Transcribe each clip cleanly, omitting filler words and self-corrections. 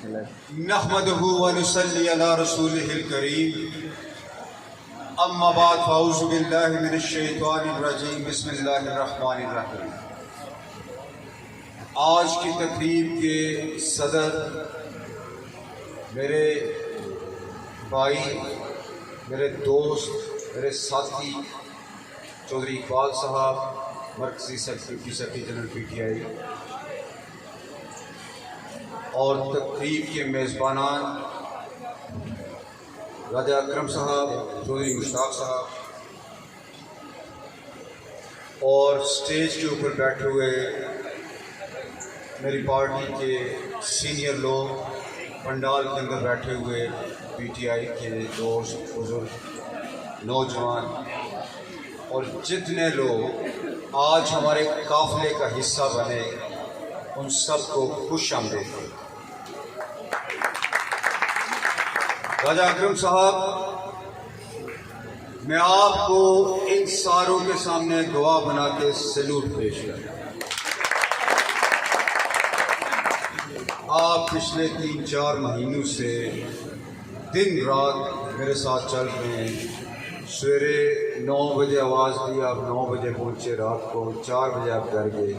नहमदहु व नुसल्ली अला रसूलिहिल करीम अम्मा बाद फ़अऊज़ु बिल्लाहि मिनश शैतानिर रजीम बिस्मिल्लाहिर रहमानिर रहीम। आज की तकरीब के सदर मेरे भाई, मेरे दोस्त, मेरे साथी चौधरी इकबाल साहब, मरकज़ी सेक्रेटरी जनरल PTI, और तकरीब के मेज़बानान राजा अकरम साहब, चौधरी मुश्ताक साहब, और स्टेज के ऊपर बैठे हुए मेरी पार्टी के सीनियर लोग, पंडाल के अंदर बैठे हुए PTI के दोस्त, बुजुर्ग, नौजवान और जितने लोग आज हमारे काफ़िले का हिस्सा बने, उन सबको खुश आमदीद। राजा अकरम साहब, मैं आपको इन सारों के सामने दुआ बना के सैल्यूट पेश करता हूं। आप पिछले 3-4 महीनों से दिन रात मेरे साथ चल रहे हैं। सवेरे 9 बजे आवाज़ दी, आप 9 बजे पहुँचे, रात को 4 बजे आप घर गए।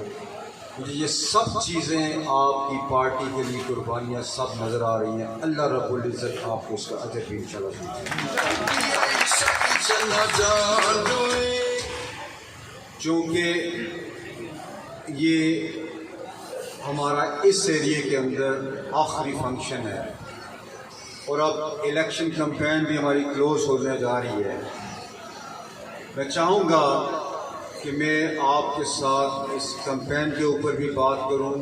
मुझे ये सब चीज़ें आपकी पार्टी के लिए कुर्बानियाँ सब नज़र आ रही हैं। अल्लाह रब्बुल इज़्ज़त आपको उसका अजर भी इंशाअल्लाह। चूँकि ये हमारा इस एरिए के अंदर आखिरी फंक्शन है और अब इलेक्शन कैंपेन भी हमारी क्लोज होने जा रही है, मैं चाहूँगा कि मैं आपके साथ इस कैंपेन के ऊपर भी बात करूं,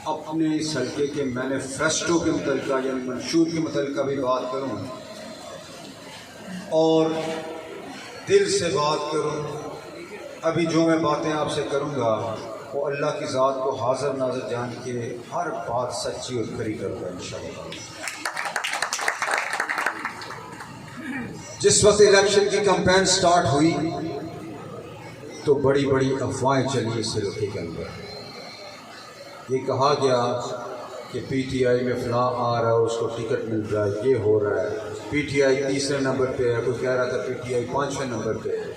अपने इस हल्के के मैनिफेस्टो के मुतल्लिक़ यानी मंशूर के मुतल्लिक़ भी बात करूं और दिल से बात करूं। अभी जो मैं बातें आपसे करूंगा वो अल्लाह की ज़ात को हाज़िर नाज़िर जान के हर बात सच्ची और खरी करूँगा इंशाअल्लाह। जिस वक्त इलेक्शन की कैंपेन स्टार्ट हुई तो बड़ी बड़ी अफवाहें चली इस इलाके के अंदर। ये कहा गया कि PTI में फलां आ रहा है, उसको टिकट मिल रहा है, ये हो रहा है, PTI तीसरे नंबर पे है, कोई कह रहा था PTI 5वें नंबर पे है।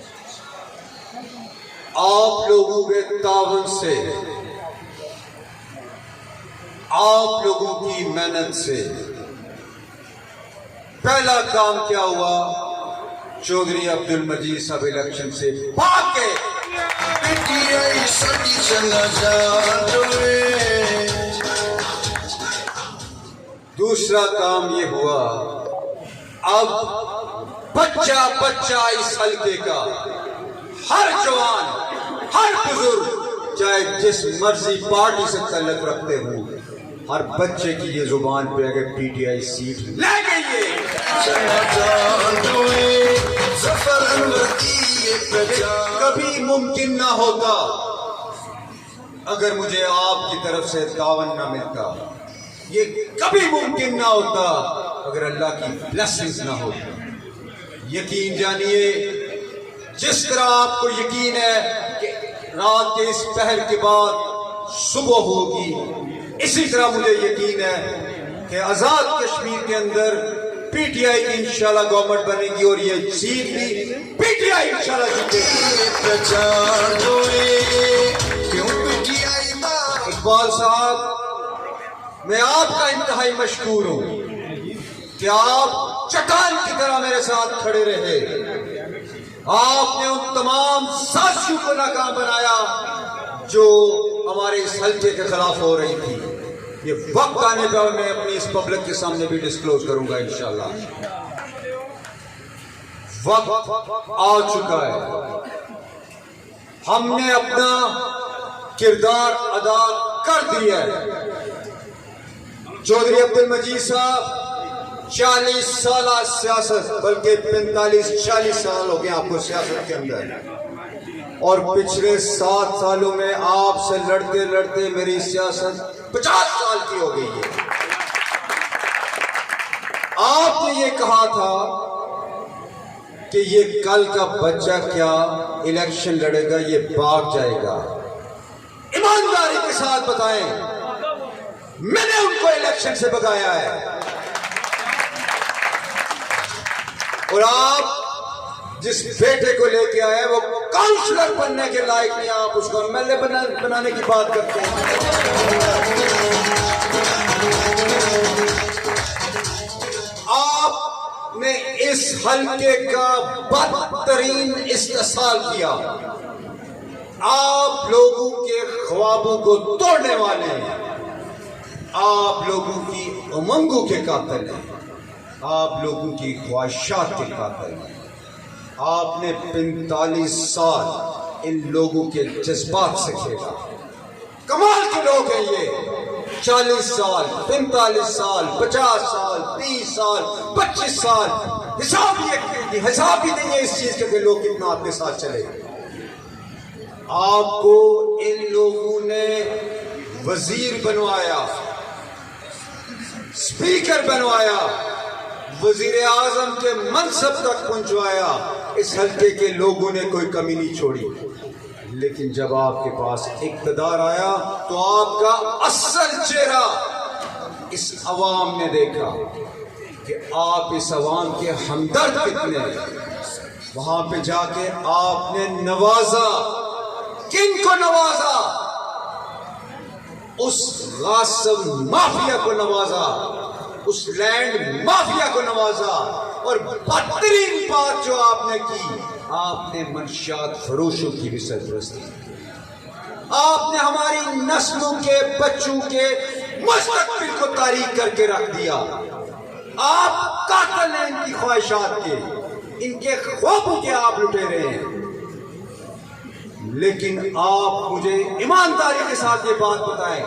आप लोगों के तावन से, आप लोगों की मेहनत से पहला काम क्या हुआ? चौधरी अब्दुल मजीद साहब इलेक्शन से भाग गए। दूसरा काम ये हुआ, अब बच्चा बच्चा इस हल्के का, हर जवान, हर बुजुर्ग, चाहे जिस मर्जी पार्टी से ताल्लुक रखते हो, हर बच्चे की ये जुबान पे अगर PTI सीट ले गई है, कभी मुमकिन ना होता अगर मुझे आपकी तरफ से तावन ना मिलता। ये कभी मुमकिन ना होता अगर अल्लाह की ब्लेसिंग्स ना होती। यकीन जानिए, जिस तरह आपको यकीन है कि रात के इस पहर के बाद सुबह होगी, इसी तरह मुझे यकीन है कि आज़ाद कश्मीर के अंदर PTI की इंशाल्लाह गवर्नमेंट बनेगी और ये सीट भी PTI इंशाल्लाह जीतेगी। इकबाल साहब, मैं आपका इंतहाई मशकूर हूँ कि आप चट्टान की तरह मेरे साथ खड़े रहे। आपने उन तमाम साजिशों को नाकाम बनाया जो हमारे इस हल्के के खिलाफ हो रही थी। ये वक्त आने पर मैं अपनी इस पब्लिक के सामने भी डिस्क्लोज करूंगा इंशाल्लाह। वक्त आ चुका है, हमने अपना किरदार अदा कर दिया है। चौधरी अब्दुल मजीद साहब 40 साल सियासत, बल्कि 45-40 साल हो गए आपको सियासत के अंदर, और पिछले 7 सालों में आपसे लड़ते लड़ते मेरी सियासत 50 साल की हो गई है। आपने ये कहा था कि ये कल का बच्चा क्या इलेक्शन लड़ेगा, ये भाग जाएगा। ईमानदारी के साथ बताएं, मैंने उनको इलेक्शन से भगाया है। और आप जिस बेटे को लेके आए वो काउंसलर बनने के लायक नहीं, आप उसको एमएलए बनाने की बात करते हैं। आपने इस हल्के का बदतरीन इस्तेसाल किया। आप लोगों के ख्वाबों को तोड़ने वाले हैं, आप लोगों की उमंगों के कातिल हैं, आप लोगों की ख्वाहिशात के कातिल हैं। आपने 45 साल इन लोगों के जज्बात से खेला। कमाल के लोग हैं ये। 40 साल, 45 साल, 50 साल, 30 साल, 25 साल, हिसाब भी नहीं है इस चीज के लोग कितना आपके साथ चले। आपको इन लोगों ने वजीर बनवाया, स्पीकर बनवाया, वजीर आजम के मनसब तक पहुंचवाया। इस हल्के के लोगों ने कोई कमी नहीं छोड़ी। लेकिन जब आपके पास इक़्तिदार आया तो आपका असल चेहरा इस अवाम ने देखा कि आप इस अवाम के हमदर्द कितने हैं। वहां पे जाके आपने नवाजा, किन को नवाजा? उस गासिब माफिया को नवाजा, उस लैंड माफिया को नवाजा। और बदतरीन बात जो आपने की, आपने मंशियात फरोशों की भी सरपरस्ती। आपने हमारी नस्लों के बच्चों के मुस्तकबिल को तारीख करके रख दिया। आप कातिल हैं इनकी ख्वाहिशात के, इनके ख्वाबों के आप लुटेरे हैं। लेकिन आप मुझे ईमानदारी के साथ ये बात बताएं,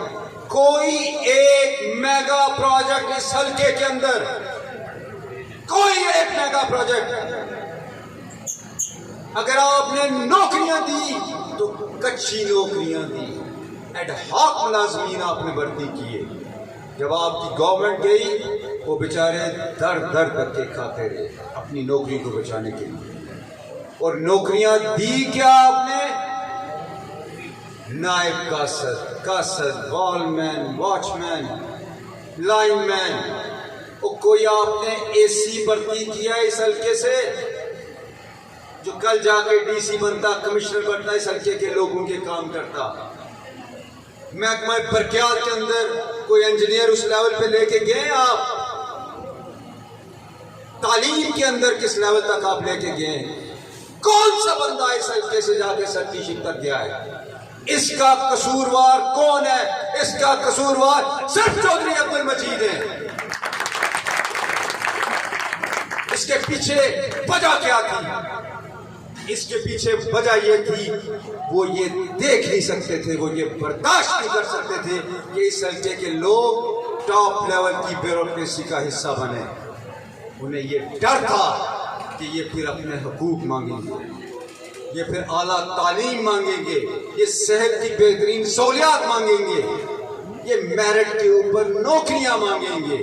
कोई एक मेगा प्रोजेक्ट इस हल्के के अंदर, कोई एक मेगा प्रोजेक्ट अगर आपने नौकरियां दी तो कच्ची नौकरियां दी, एड हॉक मुलाजमीन आपने भर्ती किए। जब आपकी गवर्नमेंट गई वो बेचारे दर दर करके खाते रहे अपनी नौकरी को बचाने के लिए। और नौकरियां दी क्या आपने? नायब कासद, वॉलमैन, वॉचमैन, लाइनमैन। कोई आपने एसी भर्ती किया इस हल्के से जो कल जाके डीसी बनता, कमिश्नर बनता, इस हल्के के लोगों के काम करता। महकमा बरकियात के अंदर कोई इंजीनियर उस लेवल पे लेके गए आप? तालीम के अंदर किस लेवल तक आप लेके गए? कौन सा बंदा इस हल्के से जाके सर्टिफिकेट तक गया है? इसका कसूरवार कौन है? इसका कसूरवार सिर्फ चौधरी अब्दुल मजीद है। इसके पीछे वजह क्या थी? इसके पीछे वजह ये थी, वो ये देख नहीं सकते थे, वो ये बर्दाश्त नहीं कर सकते थे कि इस हल्के के लोग टॉप लेवल की ब्यूरोक्रेसी का हिस्सा बने। उन्हें ये डर था कि ये फिर अपने हकूक मांगेंगे, ये फिर आला तालीम मांगेंगे, ये सेहत की बेहतरीन सहूलियात मांगेंगे, ये मेरिट के ऊपर नौकरियां मांगेंगे,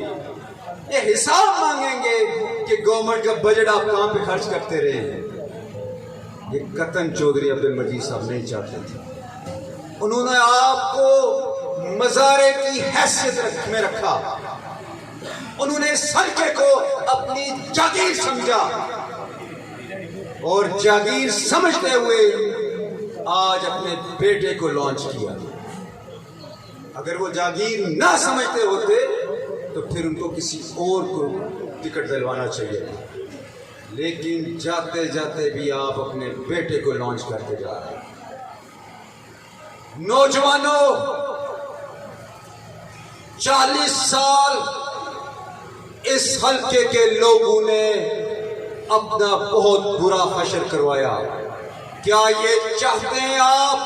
ये हिसाब मांगेंगे कि गवर्नमेंट का बजट आप कहां पे खर्च करते रहे। ये कतन चौधरी अब्दुल मजीद साहब नहीं चाहते थे। उन्होंने आपको मजारे की हैसियत में रखा। उन्होंने इस हल्के को अपनी जागीर समझा और जागीर समझते हुए आज अपने बेटे को लॉन्च किया। अगर वो जागीर ना समझते होते तो फिर उनको किसी और को टिकट दिलवाना चाहिए। लेकिन जाते जाते भी आप अपने बेटे को लॉन्च करके जा रहे हैं। नौजवानों, 40 साल इस हल्के के लोगों ने अपना बहुत बुरा हशर करवाया। क्या ये चाहते हैं आप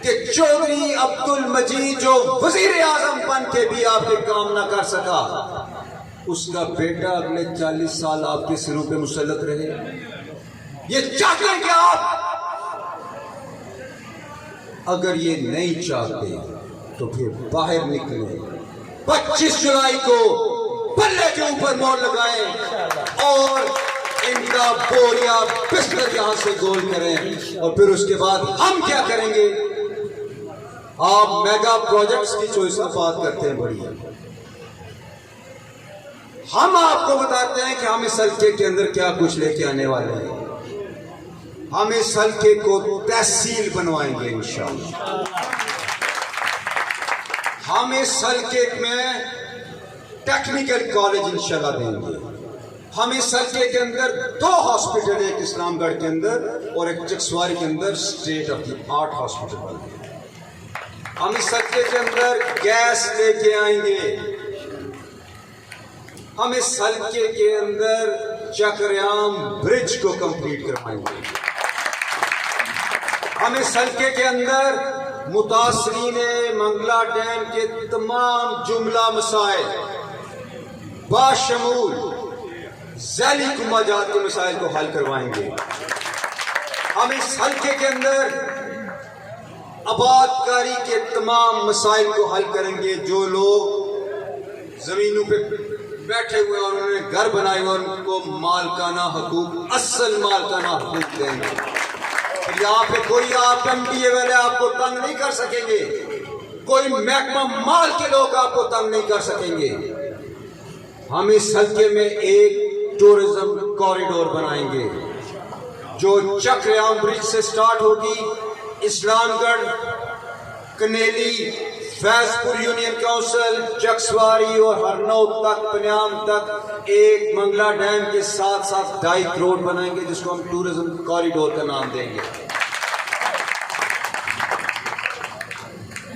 कि चौधरी अब्दुल मजीद जो वजीर आजम बन के भी आपके काम ना कर सका, उसका बेटा अगले 40 साल आपके सिरों पे मुसल्लत रहे? ये चाहते हैं कि आप? अगर ये नहीं चाहते तो फिर बाहर निकले, 25 जुलाई को पल्ले के ऊपर मोहर लगाएं और इनका बोरिया बिस्तर यहां से गोल करें। और फिर उसके बाद हम क्या करेंगे? आप मेगा प्रोजेक्ट्स की चॉइस की बात करते हैं, बड़ी हम आपको बताते हैं कि हम इस हल्के के अंदर क्या कुछ लेके आने वाले हैं। हम इस हल्के को तहसील बनवाएंगे इंशाअल्लाह। हम इस हल्के में टेक्निकल कॉलेज इंशाअल्लाह देंगे। हम इस हल्के के अंदर 2 हॉस्पिटल, एक इस्लामगढ़ के अंदर और एक चकसवारी के अंदर state of the art hospital बनाएंगे। हम इस हल्के के अंदर गैस लेके आएंगे। हम इस हल्के के अंदर चक्रयाम ब्रिज को कंप्लीट करवाएंगे। हम इस हल्के के अंदर मुतासरीन मंगला डैम के तमाम जुमला मसाइल बाशमूल ज़ैली कुमाजात के मसाइल को हल करवाएंगे। हम इस हल्के के अंदर आबादकारी के तमाम मसाइल को हल करेंगे। जो लोग जमीनों पे बैठे हुए और उन्होंने घर बनाए और उनको मालकाना हकूक, असल मालकाना हकूक देंगे। यहाँ पे कोई आप एमडीए वाले आपको तंग नहीं कर सकेंगे, कोई महकमा माल के लोग आपको तंग नहीं कर सकेंगे। हम इस हल्के में एक टूरिज्म कॉरिडोर बनाएंगे जो चक्रयाम ब्रिज से स्टार्ट होगी, इस्लामगढ़, कनेली, फैजपुर यूनियन काउंसिल, चकसवारी और हरनौत तक, पन्याम तक एक मंगला डैम के साथ साथ डाइक रोड बनाएंगे जिसको हम टूरिज्म कॉरिडोर का नाम देंगे।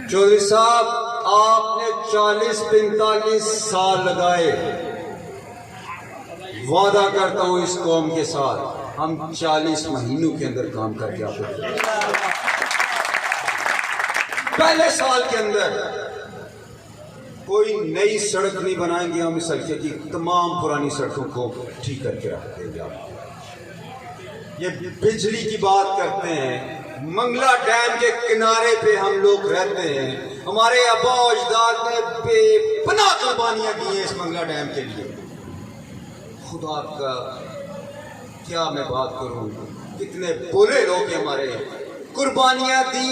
चौधरी साहब, आपने 40-45 साल लगाए। वादा करता हूं इस कौम के साथ हम 40 महीनों के अंदर काम करके आपको पहले साल के अंदर कोई नई सड़क नहीं बनाएंगे। हम इस हल्के की तमाम पुरानी सड़कों को ठीक करके रख देंगे। आप ये बिजली की बात करते हैं, मंगला डैम के किनारे पे हम लोग रहते हैं। हमारे आबा अजदाद ने बेपनाह कुर्बानियां दी हैं इस मंगला डैम के लिए। खुदा का क्या मैं बात करूं, कितने बुरे लोग हमारे कुर्बानियां दी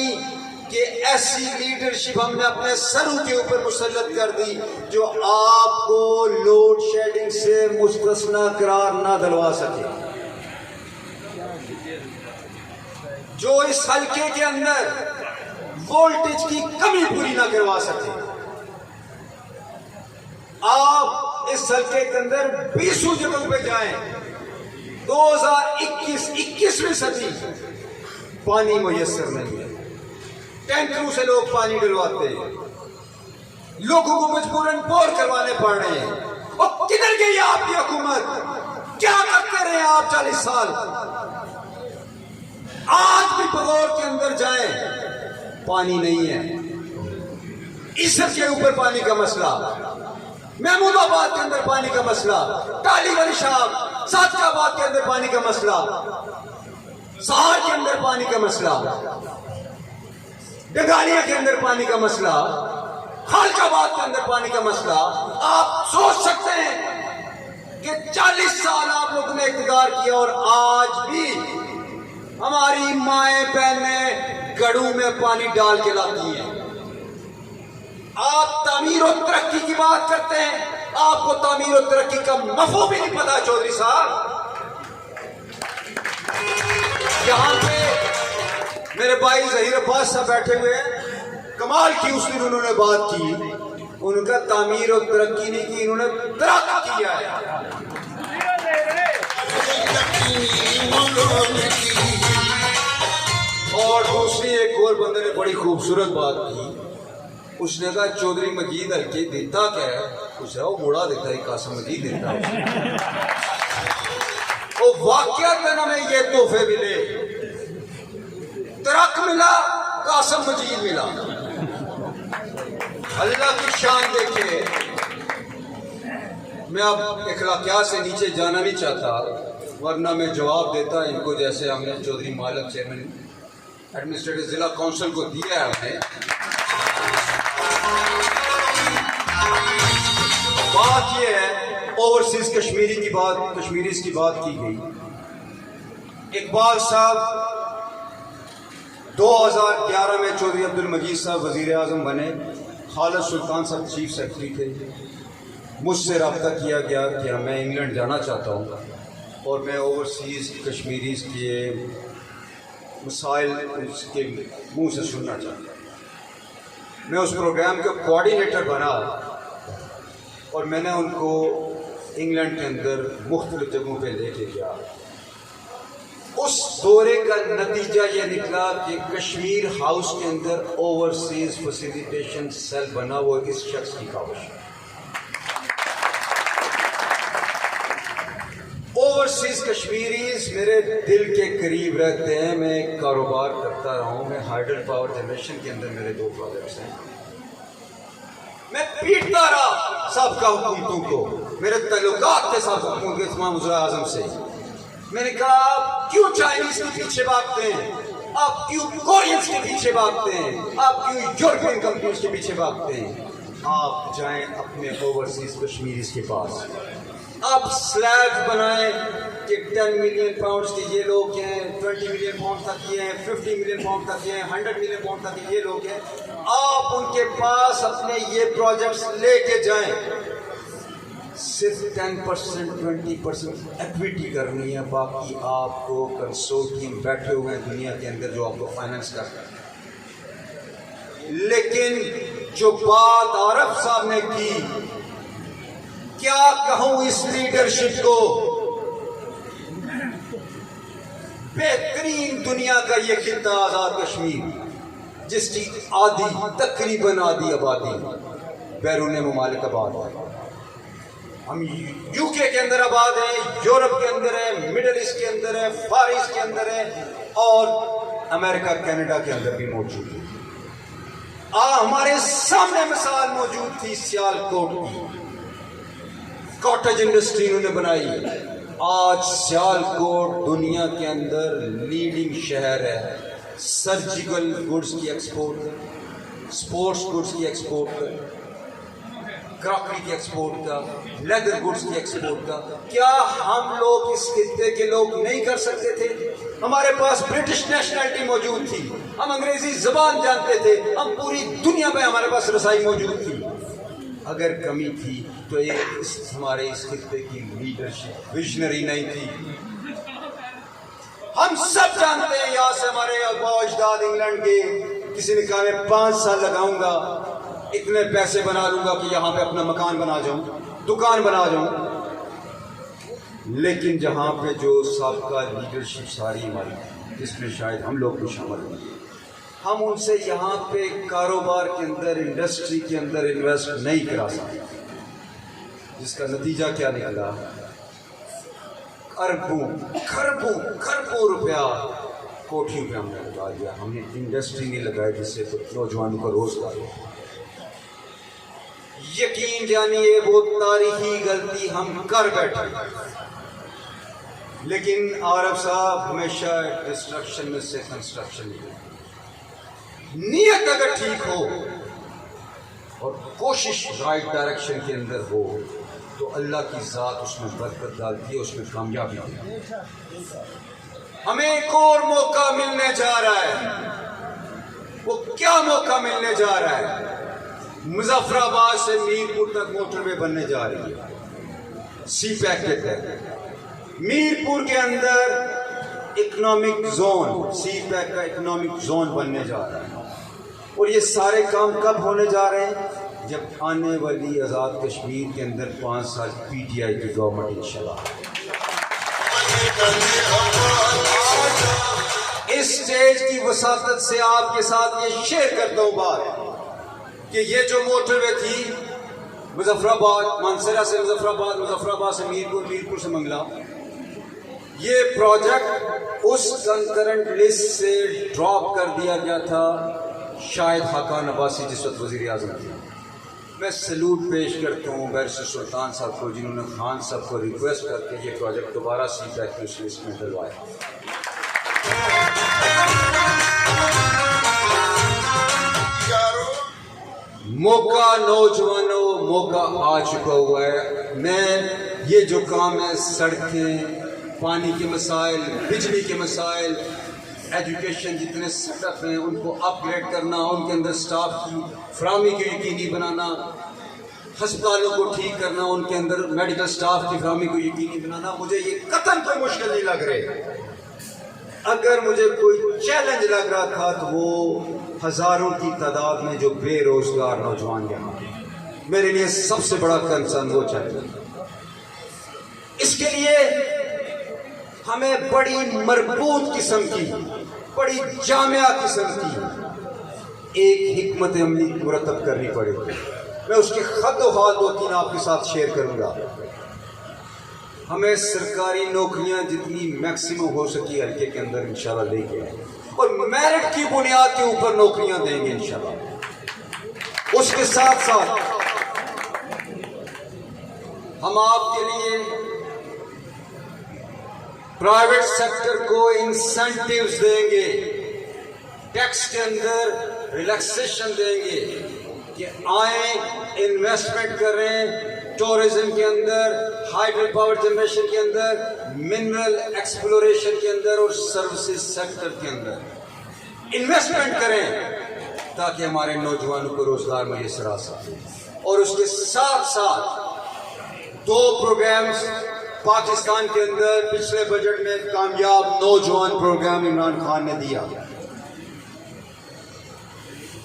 कि ऐसी लीडरशिप हमने अपने सरों के ऊपर मुसल्लत कर दी जो आपको लोड शेडिंग से मुस्तस्ना करार ना दिलवा सके, जो इस हल्के के अंदर वोल्टेज की कमी पूरी ना करवा सके। आप इस हल्के के अंदर 20 जगहों पे जाएं, 2021वीं सदी पानी मुयस्सर नहीं है। टैंकरों से लोग पानी डलवाते हैं, लोगों को मजबूरन बोर करवाने पड़ रहे हैं। और किधर गई आपकी हुकूमत? क्या करते रहे आप 40 साल? आज भी बगौर के अंदर जाएं, पानी नहीं है। इसर के ऊपर पानी का मसला, महमूदाबाद के अंदर पानी का मसला, टाली वाली शाह सादकाबाद के अंदर पानी का मसला, सहार के अंदर पानी का मसला, डगालिया के अंदर पानी का मसला, खालकाबाद के अंदर पानी का मसला। आप सोच सकते हैं कि 40 साल आप लोगों ने इक़्तिदार किया और आज भी हमारी माएं बहनें गढ़ों में पानी डाल के लाती हैं। आप तामीर और तरक्की की बात करते हैं, आपको तामीर और तरक्की का मफहूम भी नहीं पता। चौधरी साहब, यहां पे मेरे भाई ज़हीर अब्बास साहब बैठे हुए हैं, कमाल की उस दिन उन्होंने बात की। उनका तामीर और तरक्की नहीं की, इन्होंने तरक्की किया है। और दूसरी एक और बंदे ने बड़ी खूबसूरत बात की। उसने कहा चौधरी मजीद हल्के देता क्या है? उसने वो मुड़ा देता है, कासिम मजीद देता है। वो वाकयातन हमें ये तोहफे मिले, तरक मिला, कासिम मजीद मिला। अल्लाह की शान देखे। मैं अब इखलाकियात से नीचे जाना नहीं चाहता, वरना मैं जवाब देता इनको जैसे हमने चौधरी मालिक चेयरमैन एडमिनिस्ट्रेटिव जिला काउंसिल को दिया है। हमने बात यह है, ओवरसीज कश्मीरीज की बात की गई। इकबाल साहब 2011 में चौधरी अब्दुल मजीद साहब वज़ीर आज़म बने, खालिद सुल्तान साहब चीफ सेक्रेटरी थे। मुझसे रब्ता किया गया कि मैं इंग्लैंड जाना चाहता हूँ और मैं ओवरसीज़ कश्मीरीज़ के मसाइल उसके मुँह से सुनना चाहता हूँ। मैं उस प्रोग्राम का कोऑर्डिनेटर बना और मैंने उनको इंग्लैंड के अंदर मुख्तलिफ जगहों पे लेके गया। उस दौरे का नतीजा ये निकला कि कश्मीर हाउस के अंदर ओवरसीज फैसिलिटेशन सेल बना, वो इस शख्स की काविश। ओवरसीज कश्मीरीज मेरे दिल के करीब रहते हैं। मैं एक कारोबार करता रहा हूँ। मैं हाइडल पावर जनरेशन के अंदर मेरे 2 प्रोजेक्ट्स हैं। मैं पीटता रहा सबका हुकूमतों को, मेरे तल्लुकात थे सब हुकूमत के तमाम वज़ीर आज़म से। मैंने कहा आप क्यों चाइनीज के पीछे भागते हैं, आप क्यों कोरियंस के पीछे भागते हैं, आप क्यों यूरोपियन कंपनीज के पीछे भागते हैं। आप जाएं अपने ओवरसीज कश्मीरीज के पास, आप स्लैब बनाएं कि 10 मिलियन पाउंड्स के ये लोग हैं, 20 मिलियन पाउंड तक ये हैं, 50 मिलियन पाउंड तक ये हैं, 100 मिलियन पाउंड तक ये लोग हैं। आप उनके पास अपने ये प्रोजेक्ट्स लेके जाएं। सिर्फ 10% 20% एक्विटी करनी है, बाकी आपको कंसोर्टियम बैठे हुए हैं दुनिया के अंदर जो आपको फाइनेंस कर रहे हैं। लेकिन जो बात आरफ साहब ने की, क्या कहूं इस लीडरशिप को, बेहतरीन दुनिया का ये खिता आजाद कश्मीर जिसकी आधी तकरीबन आधी आबादी बैरून मुमालिक आबाद है। हम यूके के अंदर आबाद हैं, यूरोप के अंदर है, मिडिल ईस्ट के अंदर है, फार ईस्ट के अंदर है और अमेरिका कनाडा के अंदर भी मौजूद है। हमारे सामने मिसाल मौजूद थी सियालकोट की, कॉटेज इंडस्ट्री उन्होंने बनाई। आज सियालकोट दुनिया के अंदर लीडिंग शहर है, सर्जिकल गुड्स की एक्सपोर्ट, स्पोर्ट्स गुड्स की एक्सपोर्ट, क्रॉकरी की एक्सपोर्ट का, लेदर गुड्स की एक्सपोर्ट का। क्या हम लोग इस खित्ते के लोग नहीं कर सकते थे? हमारे पास ब्रिटिश नेशनलिटी मौजूद थी, हम अंग्रेजी जबान जानते थे, हम पूरी दुनिया में हमारे पास रसाई मौजूद थी। अगर कमी थी तो हमारे इस खित्ते की लीडरशिप विजनरी नहीं थी। हम सब जानते हैं, यहाँ से हमारे अजदाद इंग्लैंड के, किसी ने कहा मैं 5 साल लगाऊंगा, इतने पैसे बना लूंगा कि यहाँ पे अपना मकान बना जाऊं, दुकान बना जाऊं। लेकिन जहाँ पे जो सबका लीडरशिप सारी हमारी, जिसमें शायद हम लोग भी शामिल हैं, हम उनसे यहाँ पे कारोबार के अंदर, इंडस्ट्री के अंदर इन्वेस्ट नहीं करा सकते। जिसका नतीजा क्या निकला, अरबों खरबों खरबों रुपया कोठियों पे हमने लगा दिया। हमने इंडस्ट्री नहीं लगाई जिससे तो नौजवानों का रोजगार हो। यकीन जानिए वो तारीखी गलती हम कर बैठे। लेकिन आरफ साहब हमेशा डिस्ट्रक्शन में से कंस्ट्रक्शन, नीयत अगर ठीक हो और कोशिश राइट डायरेक्शन के अंदर हो तो अल्लाह की ज़ात उसमें बरकत डालती है, उसमें कामयाबी होती है। हमें एक और मौका मिलने जा रहा है। वो क्या मौका मिलने जा रहा है? मुजफ्फराबाद से मीरपुर तक मोटरवे बनने जा रही है सी पैक के तहत। मीरपुर के अंदर इकोनॉमिक जोन, सी पैक का इकोनॉमिक जोन बनने जा रहा है। और ये सारे काम कब होने जा रहे हैं? जब आने वाली आज़ाद कश्मीर के अंदर 5 साल पीटीआई की गवर्नमेंट इंशाल्लाह। इस स्टेज की वसातत से आपके साथ ये शेयर करता हूँ बात कि ये जो मोटरवे थी मुजफ्फराबाद, मानसरा से मुजफ्फराबाद, मुजफ्फराबाद से मीरपुर, मीरपुर से मंगला, ये प्रोजेक्ट उस कंकरेंट लिस्ट से ड्रॉप कर दिया गया था शायद हाकान अब्बासी जिस वक्त वज़ीर आज़म थे। मैं सैल्यूट पेश करता हूँ बैरिस्टर सुल्तान साहब को, जिन्होंने खान साहब को रिक्वेस्ट करके ये प्रोजेक्ट दोबारा सी पैक की उस लिस्ट में डलवाया। मौका नौजवानों, मौका आ चुका हुआ है। मैं ये जो काम है, सड़कें, पानी के मसाइल, बिजली के मसाइल, एजुकेशन जितने सेटअप हैं उनको अपग्रेड करना, उनके अंदर स्टाफ की फराहमी को यकीनी बनाना, अस्पतालों को ठीक करना, उनके अंदर मेडिकल स्टाफ की फराहमी को यकीनी बनाना, मुझे ये कतन कोई मुश्किल नहीं लग रहे। अगर मुझे कोई चैलेंज लग रहा था तो वो हजारों की तादाद में जो बेरोजगार नौजवान यहाँ, मेरे लिए सबसे बड़ा कंसर्न वो चैलेंज। इसके लिए हमें बड़ी मजबूत किस्म की, बड़ी जामिया किस्म की एक हिकमत अमली मुरतब करनी पड़ेगी। मैं उसके खत हाल 2-3 आपके साथ शेयर करूंगा। हमें सरकारी नौकरियां जितनी मैक्सिमम हो सकी हल्के के अंदर इंशाल्लाह लेके आए और मेरिट की बुनियाद के ऊपर नौकरियां देंगे इंशाल्लाह। उसके साथ साथ हम आपके लिए प्राइवेट सेक्टर को इंसेंटिव्स देंगे, टैक्स के अंदर रिलैक्सेशन देंगे कि आए इन्वेस्टमेंट करें टूरिज्म के अंदर, हाइड्रो पावर जनरेशन के अंदर, मिनरल एक्सप्लोरेशन के अंदर और सर्विसेज सेक्टर के अंदर इन्वेस्टमेंट करें ताकि हमारे नौजवानों को रोजगार मैसर आ सके। और उसके साथ साथ 2 प्रोग्राम्स पाकिस्तान के अंदर पिछले बजट में कामयाब नौजवान प्रोग्राम इमरान खान ने दिया,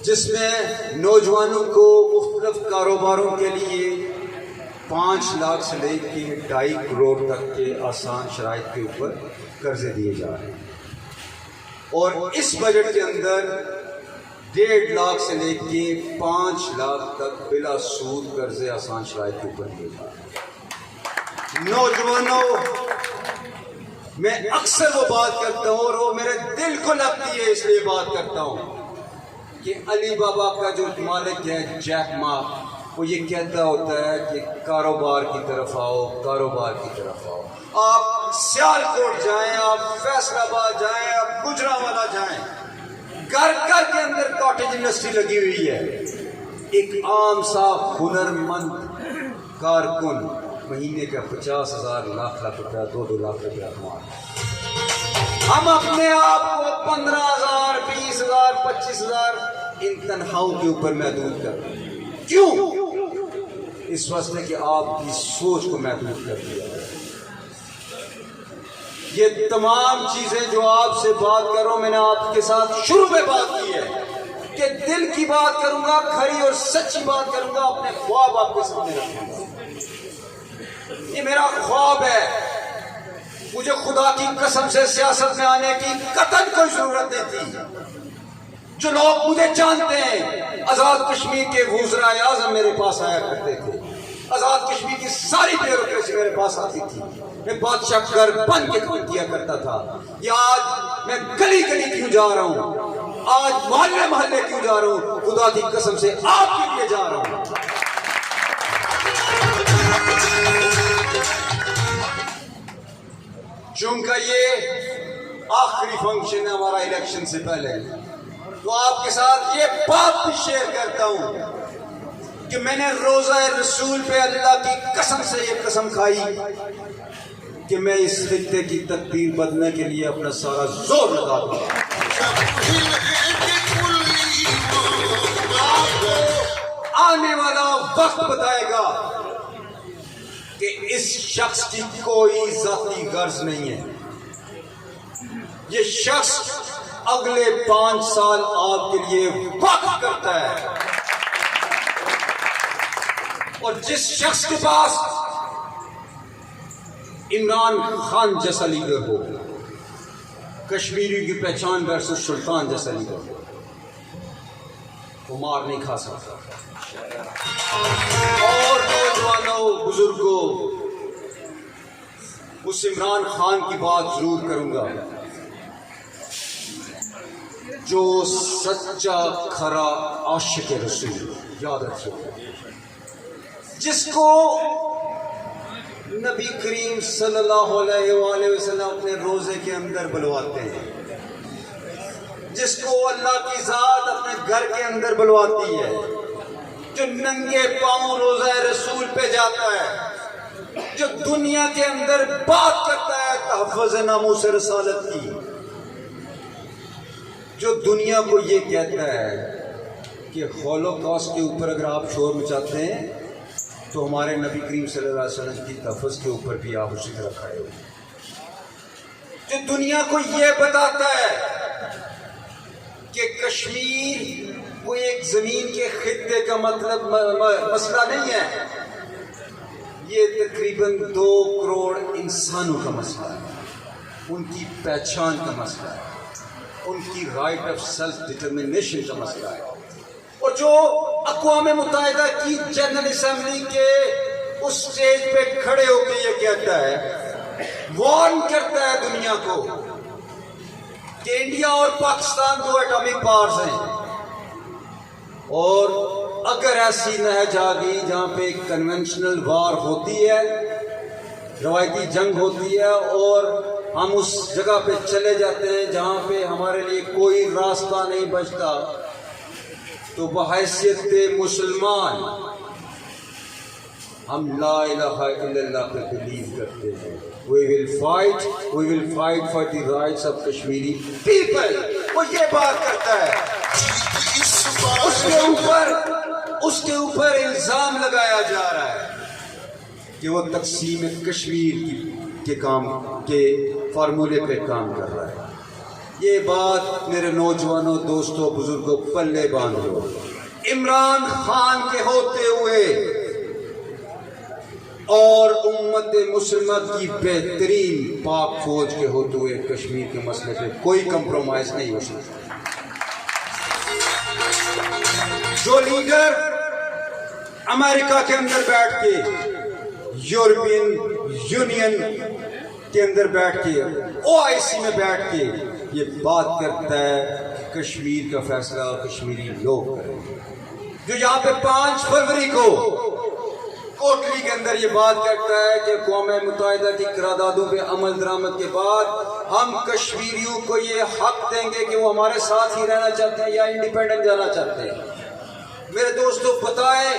जिसमें नौजवानों को मुख्तलिफ कारोबारों के लिए 5 लाख से लेकर 2.5 करोड़ तक के आसान शराइत के ऊपर कर्जे दिए जा रहे हैं। और इस बजट के अंदर 1.5 लाख से लेकर 5 लाख तक बिला सूद कर्जे आसान शराइत के ऊपर दिए जा रहे हैं। नौजवानों, मैं अक्सर वो बात करता हूँ और वो मेरे दिल को लगती है, इसलिए बात करता हूँ कि अली बाबा का जो मालिक है जैक मा, वो ये कहता होता है कि कारोबार की तरफ आओ, कारोबार की तरफ आओ। आप सियालकोट जाएं, आप फैसलाबाद जाएं, आप गुजरांवाला जाएं, घर घर के अंदर कॉटेज इंडस्ट्री लगी हुई है। एक आम सा हुनरमंद कारकुन महीने का 50,000 लाख रुपया 2-2 लाख रुपया कमा। हम अपने आप को 15,000, 20,000, 25,000 इन तनख्वाहों के ऊपर महदूद कर रहे हैं। क्यों? इस वास्ते कि आपकी सोच को महदूद कर दिया। ये तमाम चीजें जो आपसे बात कर रहा हूं, मैंने आपके साथ शुरू में बात की है कि दिल की बात करूंगा, खरी और सच्ची बात करूंगा, अपने ख्वाब आपके सामने रखूंगा। ये मेरा ख्वाब है। मुझे खुदा की कसम से सियासत में आने की कतई कोई जरूरत नहीं थी। जो लोग मुझे जानते हैं, आजाद कश्मीर के वज़ीर आज़म मेरे पास आया करते थे, आजाद कश्मीर की सारी ब्यूरोक्रेसी मेरे पास आती थी, मैं बादशाह घर बन के काम किया करता था। ये आज मैं गली गली क्यों जा रहा हूँ, आज मोहल्ले मोहल्ले क्यों जा रहा हूँ, खुदा की कसम से आपके लिए जा रहा हूँ। चूंकि ये आखिरी फंक्शन है हमारा इलेक्शन से पहले, तो आपके साथ ये बात भी शेयर करता हूं कि मैंने रोज़ा रसूल पे अल्लाह की कसम से ये कसम खाई कि मैं इस खित्ते की तकदीर बदलने के लिए अपना सारा जोर लगा दूंगा। आने वाला वक्त बताएगा कि इस शख्स की कोई जाती गर्ज नहीं है। ये शख्स अगले 5 साल आपके लिए वक्त करता है, और जिस शख्स के पास इमरान खान जैसा लीडर हो, कश्मीरी की पहचान वर्सेस सुल्तान जैसा लीडर हो, वो मार नहीं खा सकता। और नौजवानों, बुजुर्गों, उस इमरान खान की बात जरूर करूंगा जो सच्चा खरा आशिक रसूल, याद रखिए, जिसको नबी करीम सल्लल्लाहु अलैहि वसल्लम अपने रोजे के अंदर बुलवाते हैं, जिसको अल्लाह की जात अपने घर के अंदर बुलवाती है, जो नंगे पांव रोज़ा रसूल पे जाता है, जो दुनिया के अंदर बात करता है तहफ़्फ़ुज़ नामूस रसालत की, जो दुनिया को ये कहता है कि हॉलोकॉस्ट के ऊपर अगर आप शोर मचाते हैं तो हमारे नबी करीम सल्लल्लाहु अलैहि वसल्लम की तफस के ऊपर भी आप उसी तरह खड़े हो, जो दुनिया को ये बताता है कि कश्मीर कोई एक जमीन के खित्ते का मतलब मसला नहीं है, ये तकरीबन 2 करोड़ इंसानों का मसला है, उनकी पहचान का मसला है, उनकी राइट ऑफ सेल्फ डिटर्मिनेशन का मसला है। और जो अक़वाम मुत्तहिदा की जनरल असेंबली के उस स्टेज पे खड़े होकर ये कहता है, वार्न करता है दुनिया को कि इंडिया और पाकिस्तान 2 एटॉमिक पावर्स हैं, और अगर ऐसी नहज आ गई जहाँ पे कन्वेंशनल वार होती है, रवायती जंग होती है, और हम उस जगह पे चले जाते हैं जहाँ पे हमारे लिए कोई रास्ता नहीं बचता, तो बहैसियत मुसलमान हम ला इलाहा इल्लल्लाह पे बिलीव करते हैं। We will fight for the rights of Kashmiri people। वो ये बात करता है, उसके ऊपर इल्जाम लगाया जा रहा है कि वो तकसीम कश्मीर के काम के फार्मूले पे काम कर रहा है। ये बात मेरे नौजवानों, दोस्तों, बुजुर्गों, पल्ले बांध लो। इमरान खान के होते हुए और उम्मत मुस्लिमा की बेहतरीन पाक फौज के होते हुए कश्मीर के मसले पे कोई कंप्रोमाइज नहीं हो सकता। जो लीडर अमेरिका के अंदर बैठ के, यूरोपियन यूनियन के अंदर बैठ के, OIC में बैठ के ये बात करता है कि कश्मीर का फैसला कश्मीरी लोग करें, जो यहाँ पे 5 फरवरी को कोटली के अंदर ये बात करता है कि अक़वाम मुत्तहिदा की करारदादों पे अमल दरामद के बाद हम कश्मीरियों को ये हक देंगे कि वो हमारे साथ ही रहना चाहते हैं या इंडिपेंडेंट जाना चाहते हैं। मेरे दोस्तों, बताएं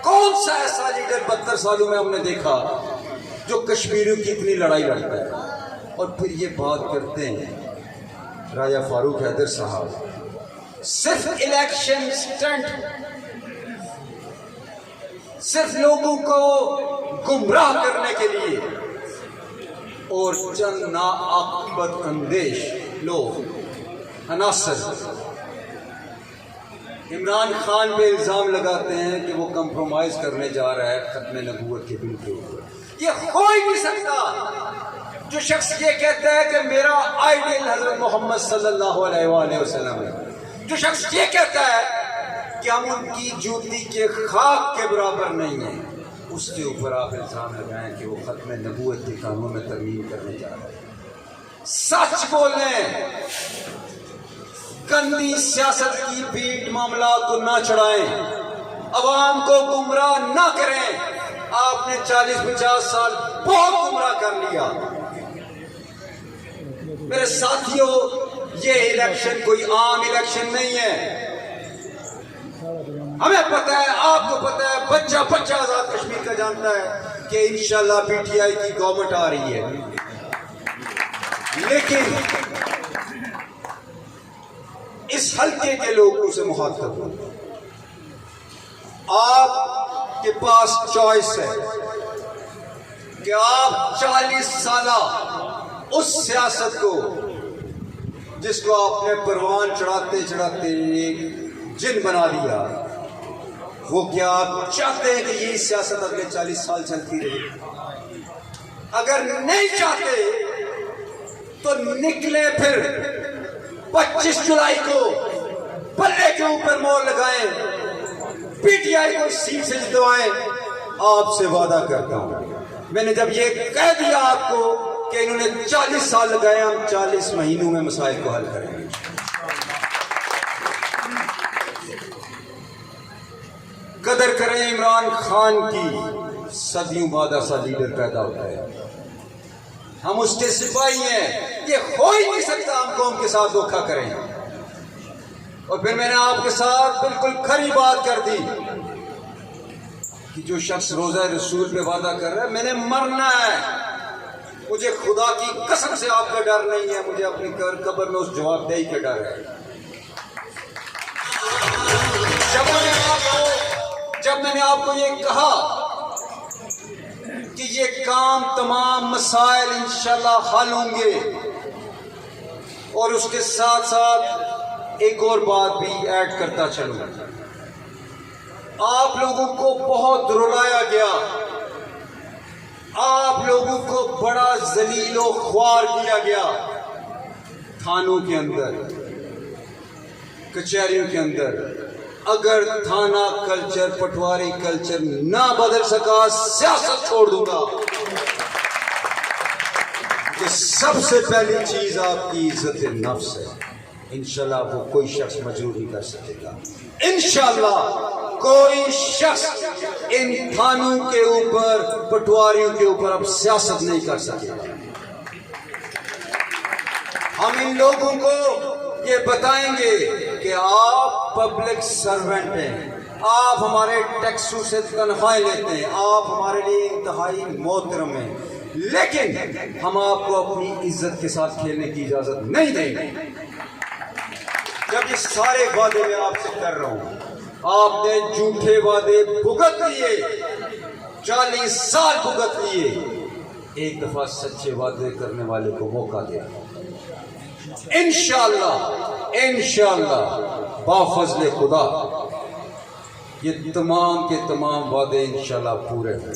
कौन सा ऐसा लीडर 72 सालों में हमने देखा जो कश्मीरियों की इतनी लड़ाई लड़ता है। और फिर ये बात करते हैं राजा फारूक हैदर साहब, सिर्फ इलेक्शन स्टंट, सिर्फ लोगों को गुमराह करने के लिए, और चंद नाआकिबत अंदेश लोग अनासर इमरान खान पे इल्जाम लगाते हैं कि वो कंप्रोमाइज करने जा रहा है खत्म नबूवत के बिल के ऊपर। ये हो ही नहीं सकता। जो शख्स ये कहता है कि मेरा आइडियल हजरत मोहम्मद सल्लल्लाहु अलैहि वसल्लम है, जो शख्स ये कहता है कि हम उनकी जूती के खाक के बराबर नहीं है, उसके ऊपर आप इल्जाम लगाएं कि वो खत्म नबूवत के कानून में तरमीम करने जा रहे हैं। सच बोलें, गंदी सियासत की पीठ मामला को ना चढ़ाएं, अवाम को गुमराह ना करें। आपने 40-50 साल बहुत गुमराह कर लिया। मेरे साथियों, ये इलेक्शन कोई आम इलेक्शन नहीं है। हमें पता है, आपको पता है, बच्चा बच्चा आजाद कश्मीर का जानता है कि इंशाल्लाह PTI की गवर्नमेंट आ रही है। लेकिन इस हल्के के लोगों से मुखातब हो, आपके पास चॉइस है कि आप 40 साल उस सियासत को जिसको आपने परवान चढ़ाते चढ़ाते जिन बना दिया, वो क्या आप चाहते हैं कि यही सियासत अगले 40 साल चलती रहे? अगर नहीं चाहते तो निकले फिर 25 जुलाई को पल्ले के ऊपर मोहर लगाएं, PTI को सीट से जितवाएं। आपसे वादा करता हूं, मैंने जब ये कह दिया आपको कि इन्होंने 40 साल लगाए, हम 40 महीनों में मसाइल को हल करेंगे। कदर करें इमरान खान की, सदियों बाद ऐसा लीडर पैदा होता है। हम उसके सिपाही हैं, ये हो ही नहीं सकता हम कौम के साथ धोखा करें। और फिर मैंने आपके साथ बिल्कुल खरी बात कर दी कि जो शख्स रोजा रसूल पे वादा कर रहा है, मैंने मरना है, मुझे खुदा की कसम से आपका डर नहीं है, मुझे अपनी कब्र में उस जवाबदेही का डर है। जब मैंने आपको ये कहा कि ये काम तमाम मसाइल इंशाल्लाह हल होंगे, और उसके साथ साथ एक और बात भी ऐड करता चलूं, आप लोगों को बहुत रुलाया गया, आप लोगों को बड़ा जलीलो ख्वार किया गया, थानों के अंदर, कचहरियों के अंदर। अगर थाना कल्चर, पटवारी कल्चर ना बदल सका, सियासत छोड़ दूंगा। कि सबसे पहली चीज आपकी इज्जत नफ्स है, इंशाल्लाह वो कोई शख्स मजबूर नहीं कर सकेगा। इंशाल्लाह कोई शख्स इन थानों के ऊपर, पटवारियों के ऊपर अब सियासत नहीं कर सकेगा। हम इन लोगों को ये बताएंगे कि आप पब्लिक सर्वेंट हैं, आप हमारे टैक्सों से तनख्वाहें लेते हैं, आप हमारे लिए इंतहाई मोहतरम हैं, लेकिन हम आपको अपनी इज्जत के साथ खेलने की इजाजत नहीं देंगे। जब ये सारे वादे मैं आपसे कर रहा हूं, आपने झूठे वादे भुगत लिए, 40 साल भुगत लिए, एक दफा सच्चे वादे करने वाले को मौका दिया। इंशाअल्लाह इंशाअल्लाह बाफजले खुदा ये तमाम के तमाम वादे इंशाअल्लाह पूरे होंगे।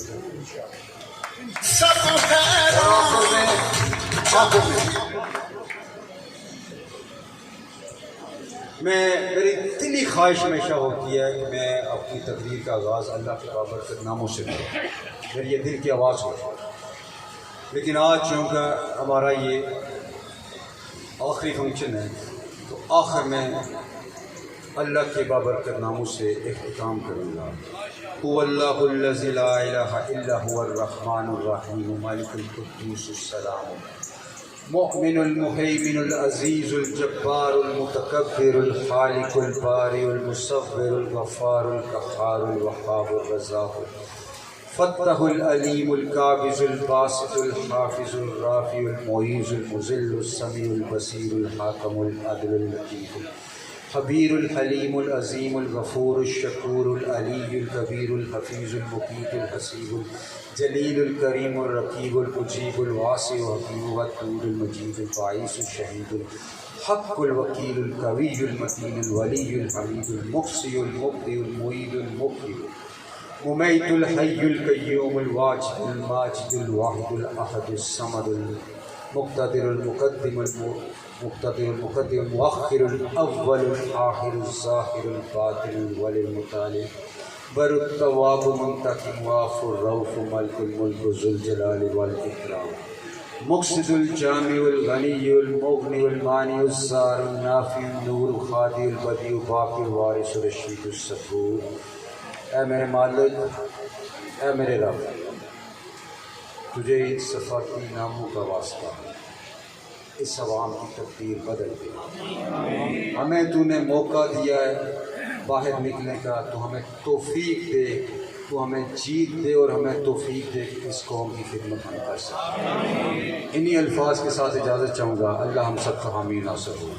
मेरी दिली ख्वाहिश हमेशा होती है कि मैं अपनी तकरीर का आगाज़ अल्लाह के बाबरकत नामों से करूँ, मेरी ये दिल की आवाज़ हो। लेकिन आज चूँकि हमारा ये आखिरी फंक्शन है, तो आखिर में अल्लाह के बाबरकत नामों से इख्तिताम करूँगा। हुवल्लाहुल्लज़ी ला इलाहा इल्ला हुवर रहमानुर रहीम मालिकुल कुद्दूसुस सलाम मुमिनुल मुहैमिनुल अज़ीज़ुल जब्बारुल मुतकब्बिरुल खालिकुल बारिउल मुसव्विरुल गफ़्फ़ारुल क़ह्हारुल वहाबुर रज़्ज़ाक़ुल फ़त्तहुल अलीमुल काबिज़ुल बासितुल हाफ़िज़ुल राफ़िउल मुईज़ुल मुज़िल्लुस समीउल बसीरुल हाकिमुल अदलुल लतीफ़ुल खबीरुल हलीमुल अज़ीमुल गफ़ूरुल शकूरुल अलीयुल कबीरुल हफ़ीज़ुल मुक़ीतुल हसीबुल जलीलुल करीमुल रक़ीबुल मुजीबुल वासिउल हकीमुल वदूदुल मजीदुल बाइसुल शहीदुल हक़्क़ुल वकीलुल कवियुल मतीनुल वलीयुल हमीदुल मुफ़्सियुल मुब्दिउल मुईदुल मुक़ीमुल मुमैतुल हय्युल क़य्यूमुल वाजिदुल माजिदुल वाहिदुल अहदुस समदुल मुक़्तदिरुल मुक़द्दिमुल मुक़द्दिमुल मुअख़्ख़िरुल अव्वलुल आख़िरुल ज़ाहिरुल बातिनुल वलिल मुतालिल बरुत तव्वाबु मुंतक़िम वाफ़ुर रऊफ़ु मलिकुल मुल्कु ज़ुल जलालि वल इकराम मुक़्सिदुल जामिउल गनियुल मुग़नियुल मानिउस ज़ारुन नाफ़िउन नूरुल ख़ादियुल बदीउ बाक़िल वारिसुर रशीदुस सबूर। ऐ मेरे मालिक, ऐ मेरे रब, तुझे इन सफ़ाती नामों का वास्ता, इस अवाम की तकदीर बदल दे। हमें तूने मौका दिया है बाहर निकलने का, तो हमें तौफ़ीक दे, तो हमें जीत दे और हमें तौफ़ीक दे कि इस कौम की खिदमत हम कर सकें। इन्हीं अल्फाज के साथ इजाज़त चाहूँगा। अल्लाह हम सब का हामी नासिर हो।